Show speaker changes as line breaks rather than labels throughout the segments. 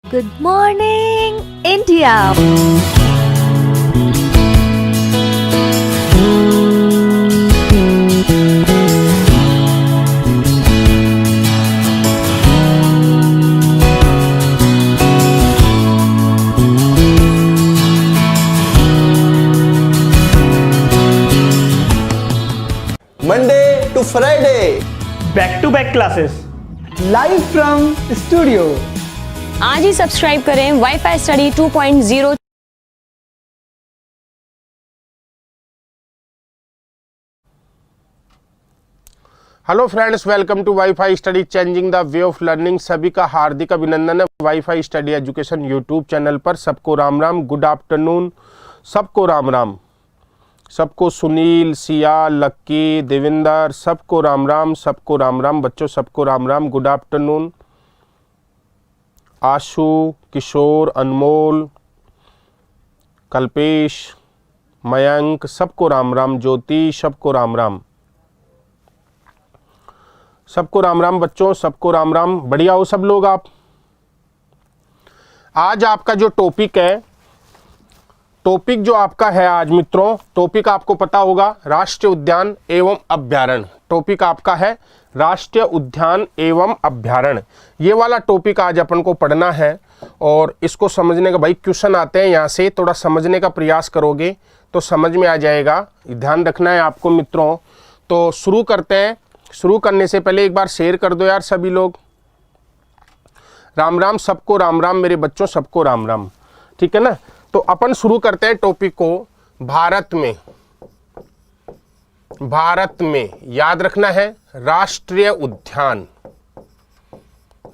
Good morning, India.
Monday to Friday,
back to back classes
live from studio.
आज ही subscribe करें WiFi study 2.0।
Hello friends, welcome to WiFi study changing the way of learning. सभी का हार्दिक अभिनंदन है WiFi study education YouTube channel पर। सबको राम राम, गुड आफ्टरनून, सबको राम राम, सबको सुनील, सिया, लक्की, देविंदर, सबको राम राम, सबको राम राम बच्चों, सबको राम राम, गुड आफ्टरनून। आशु, किशोर, अनमोल, कल्पेश, मयंक, सबको राम राम। ज्योति, सबको राम राम, सबको राम राम बच्चों, सबको राम राम। बढ़िया हो सब लोग आप। आज आपका जो टॉपिक है, टॉपिक जो आपका है आज मित्रों, टॉपिक आपको पता होगा राष्ट्रीय उद्यान एवं अभ्यारण्य। टॉपिक आपका है राष्ट्रीय उद्यान एवं अभ्यारण्य। ये वाला टॉपिक आज अपन को पढ़ना है और इसको समझने का, भाई क्वेश्चन आते हैं यहाँ से, थोड़ा समझने का प्रयास करोगे तो समझ में आ जाएगा। ध्यान रखना है आपको मित्रों। तो शुरू करते हैं। शुरू करने से पहले एक बार शेयर कर दो यार सभी लोग। राम राम, सबको राम राम मेरे बच्चों, सबको राम राम, ठीक है ना। तो अपन शुरू करते हैं टॉपिक को। भारत में याद रखना है राष्ट्रीय उद्यान।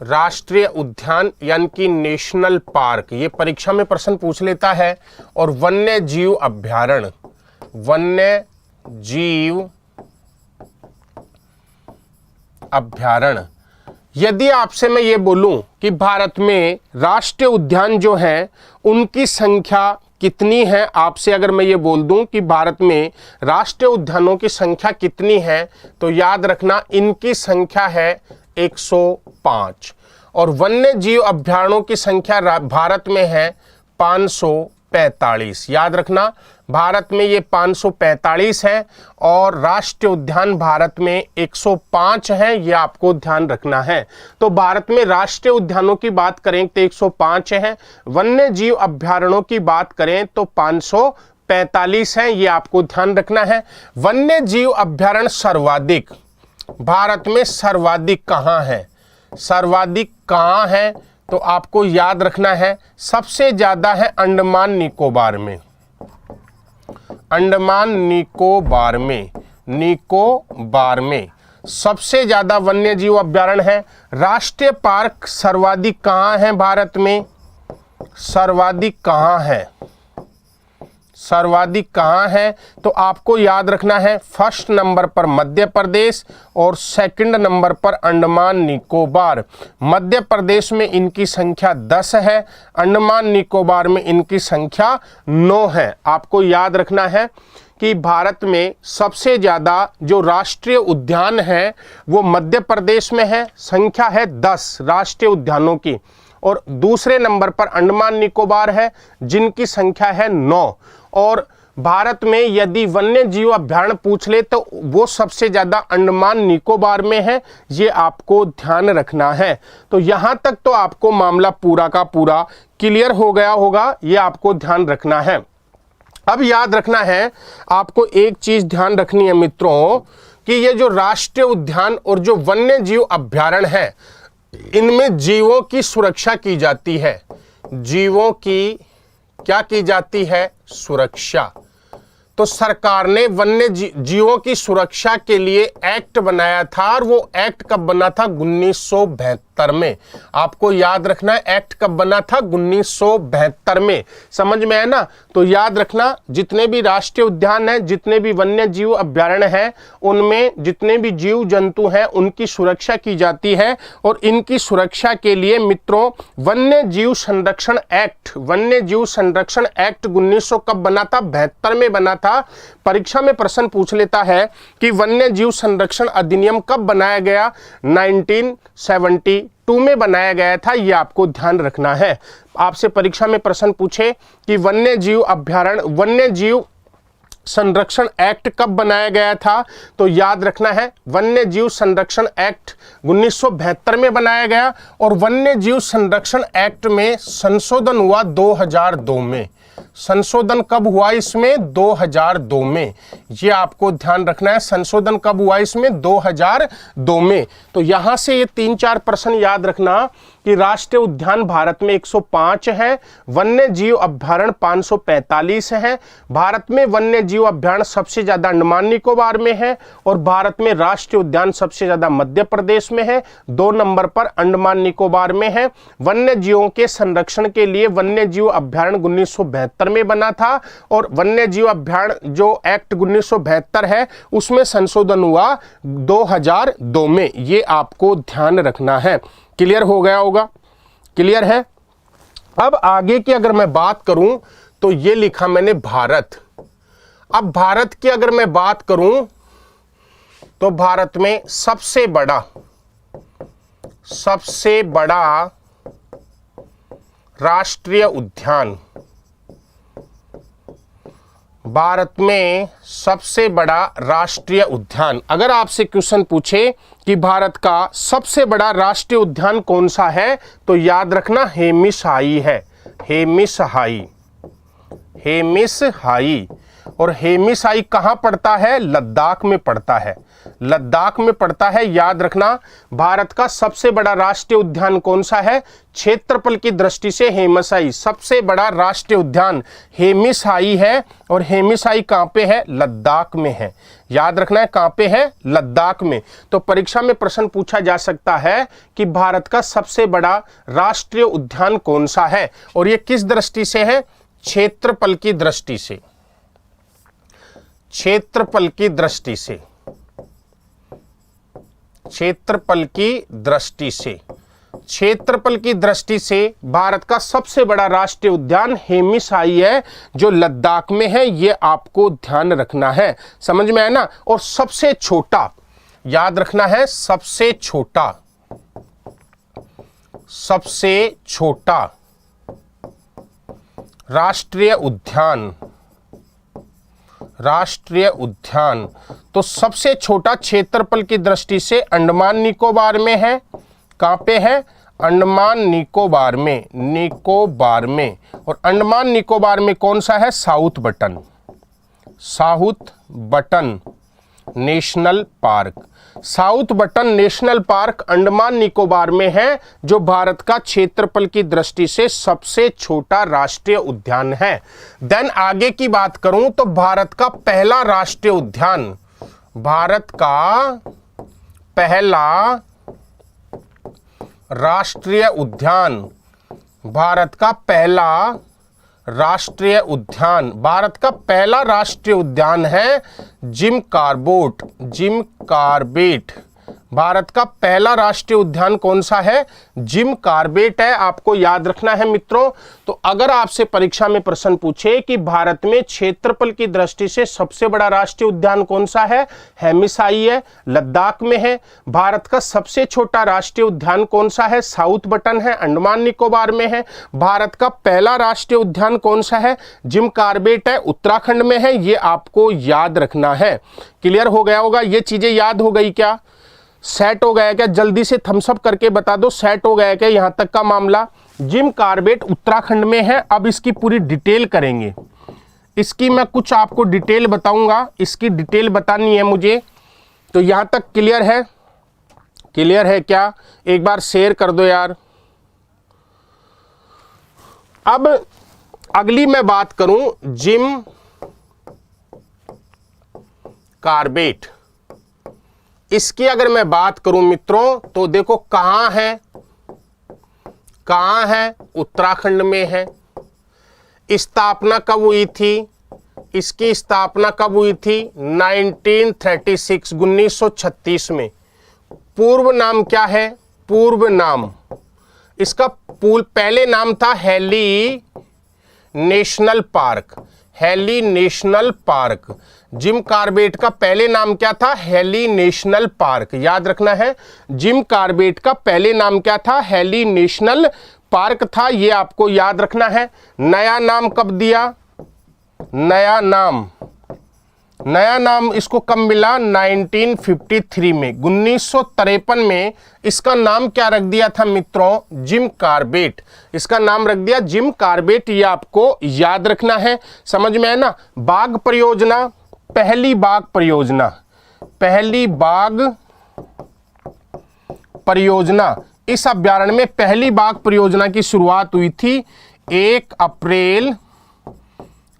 राष्ट्रीय उद्यान यानी कि नेशनल पार्क, ये परीक्षा में प्रश्न पूछ लेता है। और वन्य जीव अभ्यारण्य, वन्य जीव अभ्यारण्य। यदि आपसे मैं ये बोलूं कि भारत में राष्ट्रीय उद्यान जो हैं उनकी संख्या कितनी है, आपसे अगर मैं ये बोल दूं कि भारत में राष्ट्रीय उद्यानों की संख्या कितनी है, तो याद रखना इनकी संख्या है 105 और वन्य जीव अभ्यारण्यों की संख्या भारत में है 545। याद रखना भारत में ये 545 है और राष्ट्रीय उद्यान भारत में 105 है, ये आपको ध्यान रखना है। तो भारत में राष्ट्रीय उद्यानों की बात करें तो 105 है, वन्य जीव अभ्यारण्यों की बात करें तो 545 है, ये आपको ध्यान रखना है। वन्य जीव अभ्यारण्य सर्वाधिक भारत में सर्वाधिक कहाँ है, सर्वाधिक कहाँ है, तो आपको याद रखना है सबसे ज्यादा है अंडमान निकोबार में। अंडमान निकोबार में, निकोबार में सबसे ज्यादा वन्य जीव अभ्यारण्य है। राष्ट्रीय पार्क सर्वाधिक कहाँ है भारत में, सर्वाधिक कहाँ है, सर्वाधिक कहाँ है, तो आपको याद रखना है फर्स्ट नंबर पर मध्य प्रदेश और सेकंड नंबर पर अंडमान निकोबार। मध्य प्रदेश में इनकी संख्या 10 है, अंडमान निकोबार में इनकी संख्या 9 है। आपको याद रखना है कि भारत में सबसे ज़्यादा जो राष्ट्रीय उद्यान है वो मध्य प्रदेश में है, संख्या है 10 राष्ट्रीय उद्यानों की, और दूसरे नंबर पर अंडमान निकोबार है जिनकी संख्या है 9। और भारत में यदि वन्य जीव अभ्यारण्य पूछ ले तो वो सबसे ज़्यादा अंडमान निकोबार में है, ये आपको ध्यान रखना है। तो यहाँ तक तो आपको मामला पूरा का पूरा क्लियर हो गया होगा, ये आपको ध्यान रखना है। अब याद रखना है आपको एक चीज़ ध्यान रखनी है मित्रों कि ये जो राष्ट्रीय उद्यान और जो वन्य जीव अभ्यारण्य है इनमें जीवों की सुरक्षा की जाती है। जीवों की क्या की जाती है, सुरक्षा। तो सरकार ने वन्य जीवों की सुरक्षा के लिए एक्ट बनाया था और वो एक्ट कब बना था, 1972 में। आपको याद रखना है एक्ट कब बना था, 1972 में। समझ में है ना। तो याद रखना जितने भी राष्ट्रीय उद्यान हैं, जितने भी वन्य जीव अभ्यारण्य हैं, उनमें जितने भी जीव जंतु हैं उनकी सुरक्षा की जाती है। और इनकी सुरक्षा के लिए मित्रों वन्य जीव संरक्षण एक्ट, वन्य जीव संरक्षण एक्ट 1900 कब बना था, 72 में बना था। परीक्षा में प्रश्न पूछ लेता है कि वन्य जीव संरक्षण अधिनियम कब बनाया गया, 1972 में बनाया गया था, ये आपको ध्यान रखना है। आपसे परीक्षा में प्रश्न पूछे कि वन्य जीव अभ्यारण्य, वन्य जीव संरक्षण एक्ट कब बनाया गया था, तो याद रखना है वन्य जीव संरक्षण एक्ट 1972 में बनाया गया और वन्य जीव संरक्षण एक्ट में संशोधन हुआ 2002 में। संशोधन कब हुआ इसमें, 2002 में। ये आपको ध्यान रखना है, संशोधन कब हुआ इसमें, 2002 में। तो यहां से ये 3-4 प्रश्न याद रखना कि राष्ट्रीय उद्यान भारत में 105 है, वन्य जीव अभ्यारण्य 545 है। भारत में वन्य जीव अभ्यारण्य सबसे ज्यादा अंडमान निकोबार में है और भारत में राष्ट्रीय उद्यान सबसे ज्यादा मध्य प्रदेश में है, 2 नंबर पर अंडमान निकोबार में है। वन्य जीवों के संरक्षण के लिए वन्य जीव अभ्यारण्य 1972 में बना था और वन्य जीव अभ्यारण्य जो एक्ट 1972 है उसमें संशोधन हुआ 2002 में। ये आपको ध्यान रखना है। क्लियर हो गया होगा, क्लियर है। अब आगे की अगर मैं बात करूं तो ये लिखा मैंने भारत। अब भारत की अगर मैं बात करूं तो भारत में सबसे बड़ा राष्ट्रीय उद्यान, भारत में सबसे बड़ा राष्ट्रीय उद्यान, अगर आपसे क्वेश्चन पूछे कि भारत का सबसे बड़ा राष्ट्रीय उद्यान कौन सा है तो याद रखना हेमिसहाई है, हेमिसहाई, हेमिसहाई। और हेमिसहाई कहां पड़ता है, लद्दाख में पड़ता है, लद्दाख में पड़ता है। याद रखना भारत का सबसे बड़ा राष्ट्रीय उद्यान कौन सा है, क्षेत्रफल की दृष्टि से हेमिसहाई सबसे बड़ा राष्ट्रीय उद्यान हेमिसहाई है और हेमिसहाई कहां पे है, लद्दाख में है। याद रखना है कहां पे है, लद्दाख में। तो परीक्षा में प्रश्न पूछा जा सकता है कि भारत का सबसे बड़ा राष्ट्रीय उद्यान कौन सा है और यह किस दृष्टि से है, क्षेत्रफल की दृष्टि से, क्षेत्रफल की दृष्टि से, क्षेत्रफल की दृष्टि से, क्षेत्रफल की दृष्टि से भारत का सबसे बड़ा राष्ट्रीय उद्यान हेमिसहाई है जो लद्दाख में है। यह आपको ध्यान रखना है, समझ में आया ना। और सबसे छोटा, याद रखना है सबसे छोटा, सबसे छोटा राष्ट्रीय उद्यान, राष्ट्रीय उद्यान तो सबसे छोटा क्षेत्रफल की दृष्टि से अंडमान निकोबार में है। कहां पे है, अंडमान निकोबार में, निकोबार में। और अंडमान निकोबार में कौन सा है, south button, south button national park. South button national park Andaman Nicobar में है जो भारत का क्षेत्रफल की दृष्टि से सबसे छोटा राष्ट्रीय उद्यान है। देन आगे की बात करूं तो भारत का पहला राष्ट्रीय उद्यान, भारत का पहला राष्ट्रीय उद्यान, भारत का पहला राष्ट्रीय उद्यान, भारत का पहला राष्ट्रीय उद्यान है Jim Corbett, Jim Corbett. Bharat का पहला राष्ट्रीय उद्यान कौन सा है, जिम कार्बेट है, आपको याद रखना है मित्रों। तो अगर आपसे परीक्षा में प्रश्न पूछे कि भारत में क्षेत्रफल की दृष्टि से सबसे बड़ा राष्ट्रीय उद्यान कौन सा है, हेमिसहाई है, लद्दाख में है। भारत का सबसे छोटा राष्ट्रीय उद्यान कौन सा है, साउथ बटन है, अंडमान निकोबार में है। भारत का पहला राष्ट्रीय उद्यान कौन सा है, जिम कार्बेट है, उत्तराखंड में है। ये आपको याद रखना है। क्लियर हो गया होगा, ये चीजें याद हो गई क्या, सेट हो गया क्या, जल्दी से थम्स अप करके बता दो सेट हो गया क्या यहां तक का मामला। जिम कार्बेट उत्तराखंड में है। अब इसकी पूरी डिटेल करेंगे, इसकी मैं कुछ आपको डिटेल बताऊंगा, इसकी डिटेल बतानी है मुझे। तो यहां तक क्लियर है, क्लियर है क्या, एक बार शेयर कर दो यार। अब अगली मैं बात करूं जिम कार्बेट, इसकी अगर मैं बात करूं मित्रों तो देखो कहां है, कहां है, उत्तराखंड में है। स्थापना कब हुई थी, इसकी स्थापना कब हुई थी, 1936, 1936 में। पूर्व नाम क्या है, पूर्व नाम इसका पहले नाम था heli national park. Heli national park. Jim Corbett का पहले नाम क्या था? Heli national park. याद रखना है, जिम कॉर्बेट का पहले नाम क्या था? हेली नेशनल पार्क था। ये आपको याद रखना है। नया नाम कब दिया? नया नाम इसको कब मिला? 1953 में। 1953 में इसका नाम क्या रख दिया था मित्रों? Jim Corbett. इसका नाम रख दिया जिम कॉर्बेट। ये आपको याद रखना है। समझ में है ना? बाघ परियोजना, पहली बाघ परियोजना, इस अभ्यारण्य में पहली बाघ परियोजना की शुरुआत हुई थी 1 अप्रैल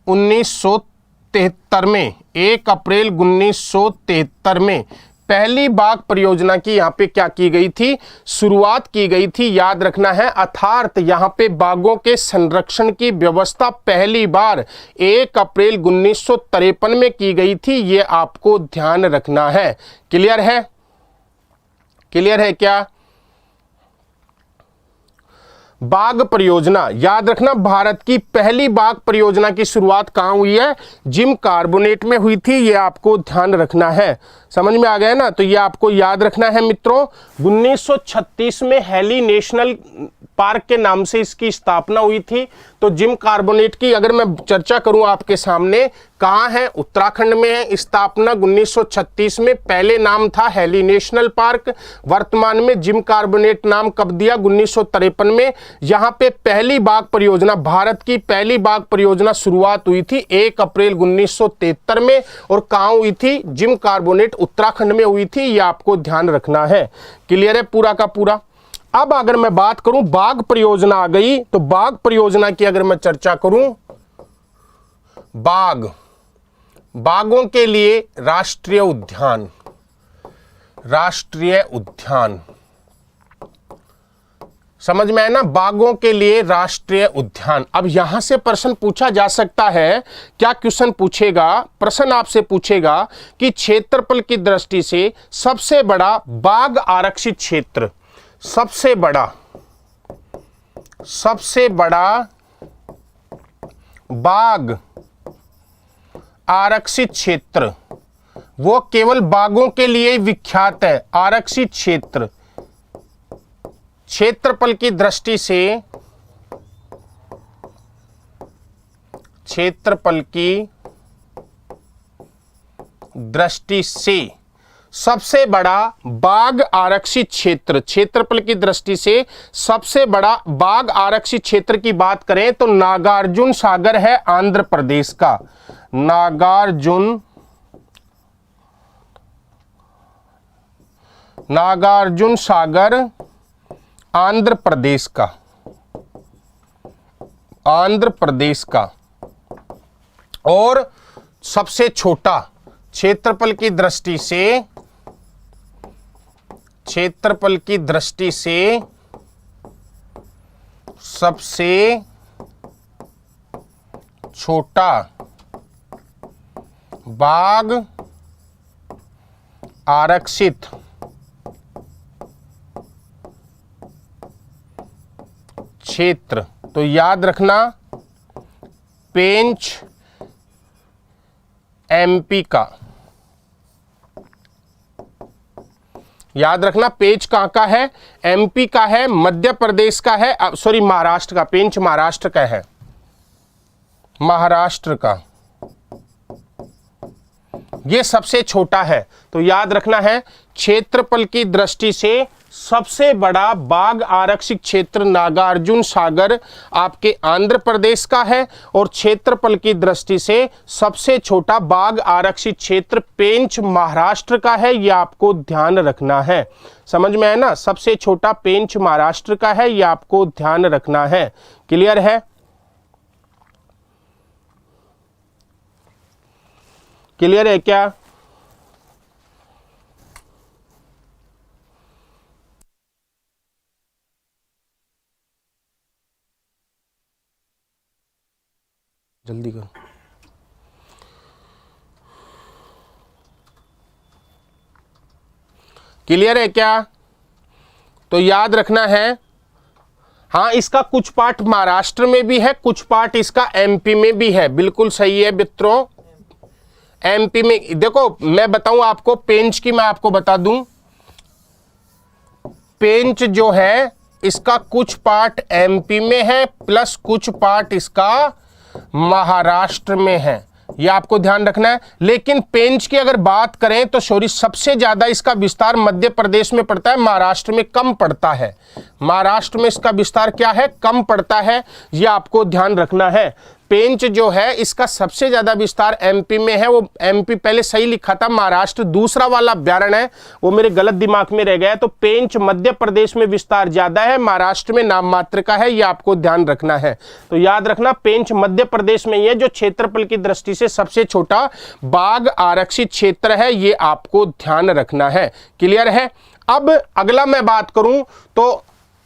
1973 में। 1 अप्रैल 1973 में पहली बाघ परियोजना की यहाँ पे क्या की गई थी? शुरुआत की गई थी। याद रखना है, अर्थात यहाँ पे बाघों के संरक्षण की व्यवस्था पहली बार 1 अप्रैल 1953 में की गई थी। ये आपको ध्यान रखना है। क्लियर है? क्लियर है क्या? बाघ परियोजना, याद रखना, भारत की पहली बाघ परियोजना की शुरुआत कहां हुई है? जिम कार्बोनेट में हुई थी। ये आपको ध्यान रखना है। समझ में आ गया ना? तो ये आपको याद रखना है मित्रों। 1936 में हेली नेशनल पार्क के नाम से इसकी स्थापना हुई थी। तो जिम कार्बोनेट की अगर मैं चर्चा करूं आपके सामने, कहां है? उत्तराखंड में है। स्थापना 1936 में, पहले नाम था हेली नेशनल पार्क। वर्तमान में जिम कार्बोनेट नाम कब दिया? 1953 में। यहां पे पहली बाघ परियोजना, भारत की पहली बाघ परियोजना शुरुआत हुई थी 1 अप्रैल 1973 में। और कहां हुई थी? जिम कार्बोनेट उत्तराखंड में हुई थी। यह आपको ध्यान रखना है। क्लियर है पूरा का पूरा? अब अगर मैं बात करूं, बाघ परियोजना आ गई, तो बाघ परियोजना की अगर मैं चर्चा करूं, बाघों के लिए राष्ट्रीय उद्यान, समझ में है ना? बाघों के लिए राष्ट्रीय उद्यान। अब यहां से प्रश्न पूछा जा सकता है। क्या क्वेश्चन पूछेगा? प्रश्न आपसे पूछेगा कि क्षेत्रफल की दृष्टि से सबसे बड़ा बाघ आरक्षित क्षेत्र, सबसे बड़ा बाघ आरक्षित क्षेत्र, वो केवल बाघों के लिए विख्यात है। आरक्षित क्षेत्र, क्षेत्रफल की दृष्टि से सबसे बड़ा बाघ आरक्षित क्षेत्र, क्षेत्रफल की दृष्टि से सबसे बड़ा बाघ आरक्षित क्षेत्र की बात करें तो नागार्जुन सागर है आंध्र प्रदेश का। नागार्जुन सागर आंध्र प्रदेश का। और सबसे छोटा, क्षेत्रफल की दृष्टि से सबसे छोटा बाघ आरक्षित क्षेत्र, तो याद रखना पेंच एमपी का। याद रखना पेंच कहां का है? एमपी का है, मध्य प्रदेश का है, सॉरी महाराष्ट्र का। पेंच महाराष्ट्र का है, महाराष्ट्र का। ये सबसे छोटा है। तो याद रखना है क्षेत्रफल की दृष्टि से सबसे बड़ा बाघ आरक्षित क्षेत्र नागार्जुन सागर आपके आंध्र प्रदेश का है। और क्षेत्रफल की दृष्टि से सबसे छोटा बाघ आरक्षित क्षेत्र पेंच महाराष्ट्र का है। यह आपको ध्यान रखना है। समझ में है ना? सबसे छोटा पेंच महाराष्ट्र का है। यह आपको ध्यान रखना है। क्लियर है? क्लियर है क्या? जल्दी करो। क्लियर है क्या? तो याद रखना है, हाँ, इसका कुछ पार्ट महाराष्ट्र में भी है, कुछ पार्ट इसका एमपी में भी है। बिल्कुल सही है मित्रों, एमपी में। देखो मैं बताऊं आपको, पेंच की मैं आपको बता दूं, पेंच जो है इसका कुछ पार्ट एमपी में है प्लस कुछ पार्ट इसका महाराष्ट्र में है, ये आपको ध्यान रखना है। लेकिन पेंच की अगर बात करें तो सॉरी, सबसे ज्यादा इसका विस्तार मध्य प्रदेश में पड़ता है, महाराष्ट्र में कम पड़ता है। महाराष्ट्र में इसका विस्तार क्या है, कम पड़ता है, ये आपको ध्यान रखना है। पेंच जो है इसका सबसे ज्यादा विस्तार एमपी में है, वो एमपी पहले सही लिखा था, महाराष्ट्र दूसरा वाला व्यारण है, वो मेरे गलत दिमाग में रह गया। तो पेंच मध्य प्रदेश में विस्तार ज्यादा है, महाराष्ट्र में नाम मात्र का है, ये आपको ध्यान रखना है। तो याद रखना, पेंच मध्य प्रदेश में ही है, जो क्षेत्रफल की दृष्टि से सबसे छोटा बाघ आरक्षित क्षेत्र है, ये आपको ध्यान रखना है। क्लियर है। अब अगला मैं बात करूं तो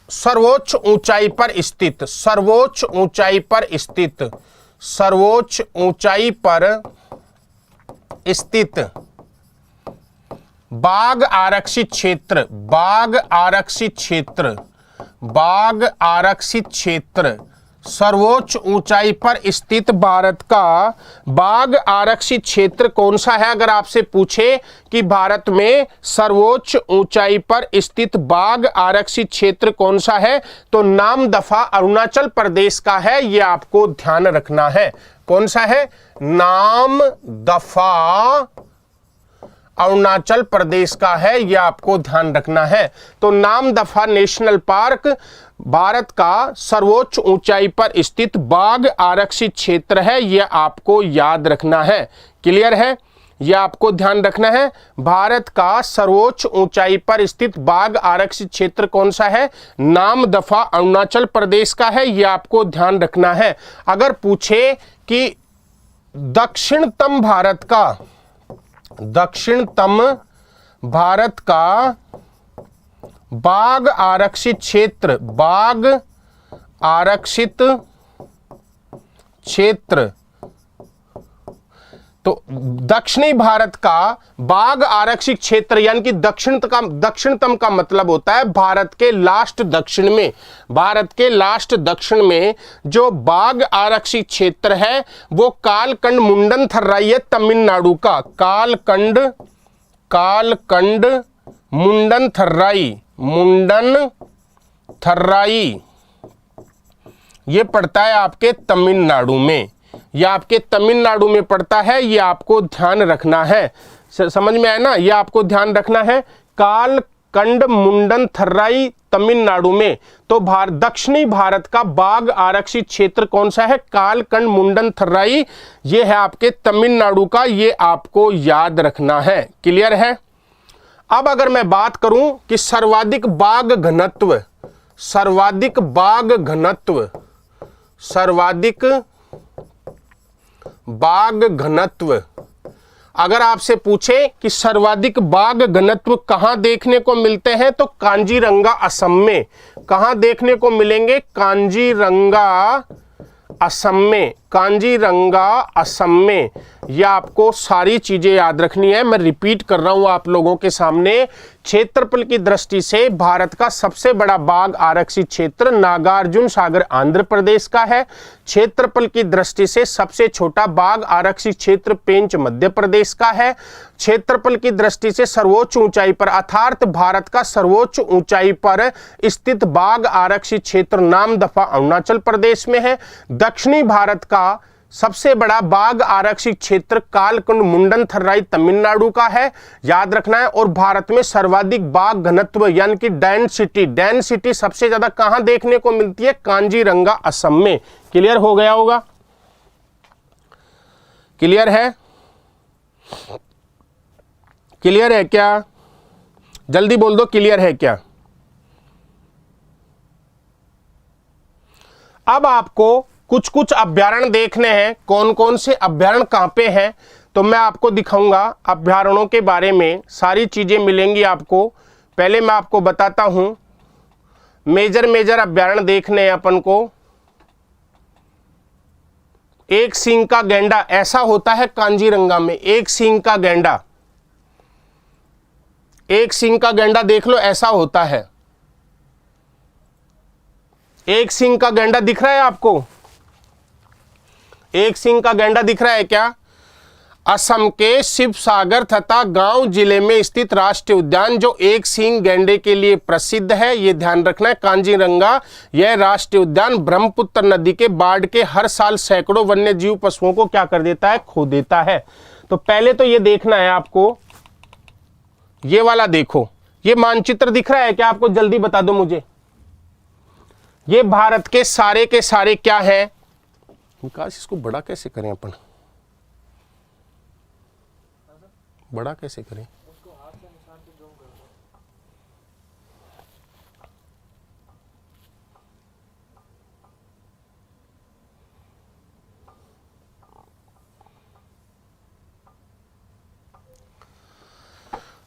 सर्वोच्च ऊंचाई पर स्थित, सर्वोच्च ऊंचाई पर स्थित, सर्वोच्च ऊंचाई पर स्थित बाघ आरक्षित क्षेत्र, बाघ आरक्षित क्षेत्र, बाघ आरक्षित क्षेत्र, सर्वोच्च ऊंचाई पर स्थित भारत का बाघ आरक्षित क्षेत्र कौन सा है? अगर आपसे पूछे कि भारत में सर्वोच्च ऊंचाई पर स्थित बाघ आरक्षित क्षेत्र कौन सा है, तो नाम दफा अरुणाचल प्रदेश का है, यह आपको ध्यान रखना है। कौन सा है? नाम दफा अरुणाचल प्रदेश का है, यह आपको ध्यान रखना है। तो नाम दफा नेशनल पार्क भारत का सर्वोच्च ऊंचाई पर स्थित बाघ आरक्षित क्षेत्र है, यह आपको याद रखना है। क्लियर है, यह आपको ध्यान रखना है। भारत का सर्वोच्च ऊंचाई पर स्थित बाघ आरक्षित क्षेत्र कौन सा है? नाम दफा अरुणाचल प्रदेश का है, यह आपको ध्यान रखना है। अगर पूछे कि दक्षिणतम भारत का, दक्षिणतम भारत का बाघ आरक्षित क्षेत्र, बाघ आरक्षित क्षेत्र, तो दक्षिणी भारत का बाघ आरक्षित क्षेत्र यानी कि दक्षिणतम का मतलब होता है भारत के लास्ट दक्षिण में, भारत के लास्ट दक्षिण में जो बाघ आरक्षित क्षेत्र है वो कालकंड मुंडन थर्राई है तमिलनाडु का। कालकंड, कालकंड मुंडन थर्राई, मुंडन थर्राई, ये पड़ता है आपके तमिलनाडु में, ये आपके तमिलनाडु में पड़ता है, ये आपको ध्यान रखना है। समझ में आया ना, ये आपको ध्यान रखना है। कालकंड मुंडन थर्राई तमिलनाडु में। तो दक्षिणी भारत का बाघ आरक्षित क्षेत्र कौन सा है? कालकंड मुंडन थर्राई, ये है आपके तमिलनाडु का, ये आपको याद रखना है। क्लियर है। अब अगर मैं बात करूं कि सर्वाधिक बाघ घनत्व, सर्वाधिक बाघ घनत्व, सर्वाधिक बाघ घनत्व, अगर आपसे पूछे कि सर्वाधिक बाघ घनत्व कहां देखने को मिलते हैं, तो कांजीरंगा असम में। कहां देखने को मिलेंगे? कांजीरंगा असम में, कांजीरंगा असम में। यह आपको सारी चीजें याद रखनी है। मैं रिपीट कर रहा हूं आप लोगों के सामने। क्षेत्रफल की दृष्टि से भारत का सबसे बड़ा बाघ आरक्षित क्षेत्र नागार्जुन सागर आंध्र प्रदेश का है। क्षेत्रफल की दृष्टि से सबसे छोटा बाघ आरक्षित क्षेत्र पेंच मध्य प्रदेश का है। क्षेत्रफल की दृष्टि से सर्वोच्च ऊंचाई पर अर्थात भारत का सर्वोच्च ऊंचाई पर स्थित बाघ आरक्षित क्षेत्र नाम दफा अरुणाचल प्रदेश में है। दक्षिणी भारत का सबसे बड़ा बाघ आरक्षित क्षेत्र कालकंड मुंडन थर्राई तमिलनाडु का है, याद रखना है। और भारत में सर्वाधिक बाघ घनत्व यानी कि डेंसिटी, डेंसिटी सबसे ज्यादा कहां देखने को मिलती है? कांजीरंगा असम में। क्लियर हो गया होगा? क्लियर है? क्लियर है क्या? जल्दी बोल दो, क्लियर है क्या? अब आपको कुछ कुछ अभ्यारण्य देखने हैं। कौन कौन से अभ्यारण्य कहां पे हैं, तो मैं आपको दिखाऊंगा। अभ्यारण्यों के बारे में सारी चीजें मिलेंगी आपको। पहले मैं आपको बताता हूं, मेजर अभ्यारण्य देखने हैं अपन को। एक सींग का गैंडा ऐसा होता है कांजीरंगा में, एक सींग का गैंडा, एक सींग का गैंडा देख लो, ऐसा होता है। एक सींग का गैंडा दिख रहा है आपको? एक सींग का गैंडा दिख रहा है क्या? असम के शिवसागर तथा गांव जिले में स्थित राष्ट्रीय उद्यान जो एक सींग गैंडे के लिए प्रसिद्ध है, यह ध्यान रखना है, कांजीरंगा। यह राष्ट्रीय उद्यान ब्रह्मपुत्र नदी के बाढ़ के हर साल सैकड़ों वन्य जीव पशुओं को क्या कर देता है? खो देता है। तो पहले तो यह देखना है आपको, ये वाला देखो, ये मानचित्र दिख रहा है क्या आपको? जल्दी बता दो मुझे। ये भारत के सारे क्या है? विकास, इसको बड़ा कैसे करें अपन? बड़ा कैसे करें?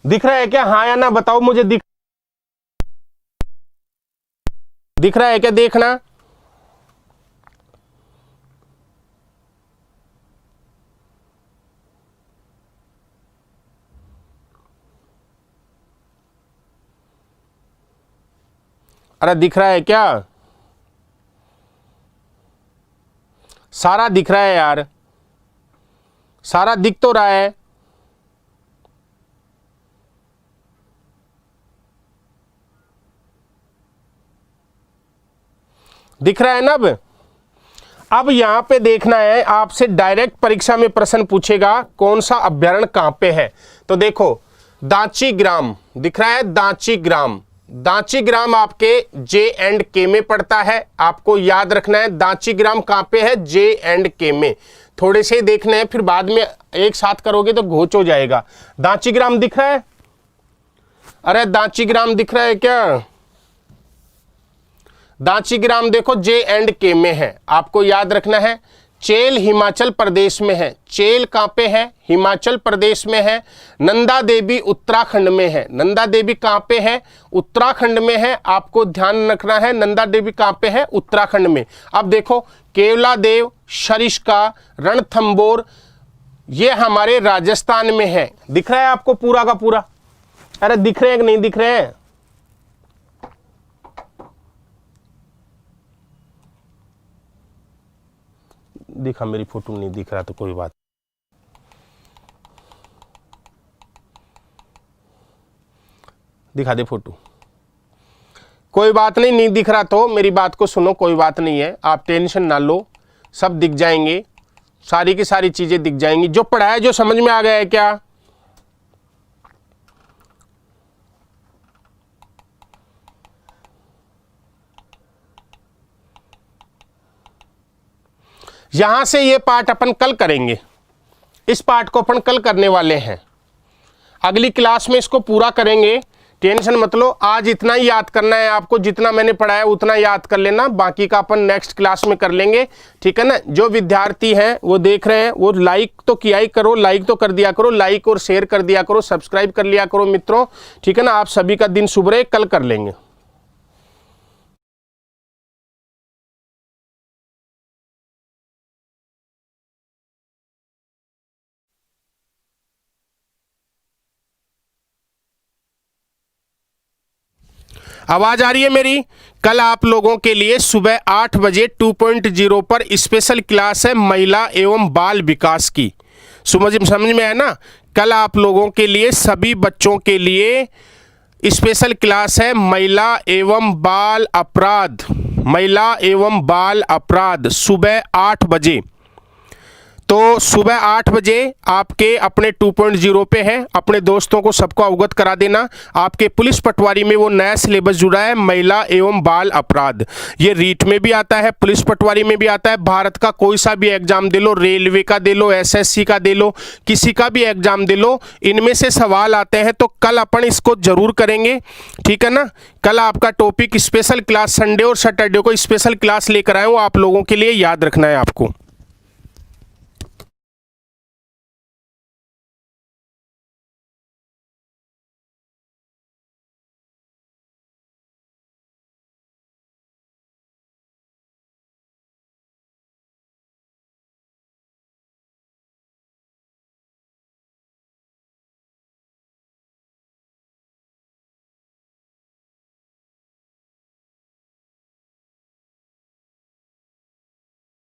दिख रहा है क्या? हाँ या ना बताओ मुझे। दिख रहा है क्या? देखना। अरे दिख रहा है क्या? सारा दिख रहा है यार, सारा दिख तो रहा है। दिख रहा है ना? अब यहां पे देखना है आपसे, डायरेक्ट परीक्षा में प्रश्न पूछेगा कौन सा अभ्यारण्य कहां पे है। तो देखो, दांची ग्राम दिख रहा है, दांची ग्राम। दांची ग्राम आपके J&K में पड़ता है, आपको याद रखना है। दांची ग्राम कहां पे है? J&K में। थोड़े से देखने हैं, फिर बाद में एक साथ करोगे तो घोच हो जाएगा। दांची ग्राम दिख रहा है? अरे दांची ग्राम दिख रहा है क्या? दांची ग्राम देखो J&K में है, आपको याद रखना है। चेल हिमाचल प्रदेश में है। चेल कहां पे है? हिमाचल प्रदेश में है। नंदा देवी उत्तराखंड में है। नंदा देवी कहां पे है? उत्तराखंड में है, आपको ध्यान रखना है। नंदा देवी कहां पे है? उत्तराखंड में। अब देखो, केवलादेव, सरिस्का, रणथंबोर, ये हमारे राजस्थान में है। दिख रहा है आपको पूरा का पूरा? अरे दिख रहे हैं कि नहीं दिख रहे हैं? दिखा, मेरी फोटो नहीं दिख रहा तो कोई बात। दिखा दे फोटो, कोई बात नहीं। नहीं दिख रहा तो मेरी बात को सुनो, कोई बात नहीं है, आप टेंशन ना लो, सब दिख जाएंगे, सारी की सारी चीजें दिख जाएंगी। जो पढ़ाया जो समझ में आ गया है क्या? यहां से ये पार्ट अपन कल करेंगे, इस पार्ट को अपन कल करने वाले हैं। अगली क्लास में इसको पूरा करेंगे, टेंशन मत लो। आज इतना ही याद करना है आपको, जितना मैंने पढ़ाया उतना याद कर लेना, बाकी का अपन नेक्स्ट क्लास में कर लेंगे, ठीक है ना। जो विद्यार्थी हैं वो देख रहे हैं, वो लाइक तो किया ही करो, लाइक तो कर दिया करो, लाइक और शेयर कर दिया करो, सब्सक्राइब कर लिया करो मित्रों, ठीक है ना। आप सभी का दिन शुभ रहे, कल कर लेंगे। आवाज आ रही है मेरी? कल आप लोगों के लिए सुबह 8 बजे 2.0 पर स्पेशल क्लास है महिला एवं बाल विकास की। समझ में है ना? कल आप लोगों के लिए, सभी बच्चों के लिए स्पेशल क्लास है महिला एवं बाल अपराध, महिला एवं बाल अपराध, सुबह 8 बजे। तो सुबह 8 बजे आपके अपने 2.0 पे है, अपने दोस्तों को सबको अवगत करा देना। आपके पुलिस पटवारी में वो नया सिलेबस जुड़ा है, महिला एवं बाल अपराध। ये रीट में भी आता है, पुलिस पटवारी में भी आता है। भारत का कोई सा भी एग्जाम दे लो, रेलवे का दे लो, SSC का दे लो, किसी का भी एग्जाम दे लो, इनमें से सवाल आते हैं। तो कल अपन इसको जरूर करेंगे, ठीक है ना। कल आपका टॉपिक स्पेशल क्लास, संडे और सैटरडे को स्पेशल क्लास लेकर आए हूँ आप लोगों के लिए, याद रखना है आपको।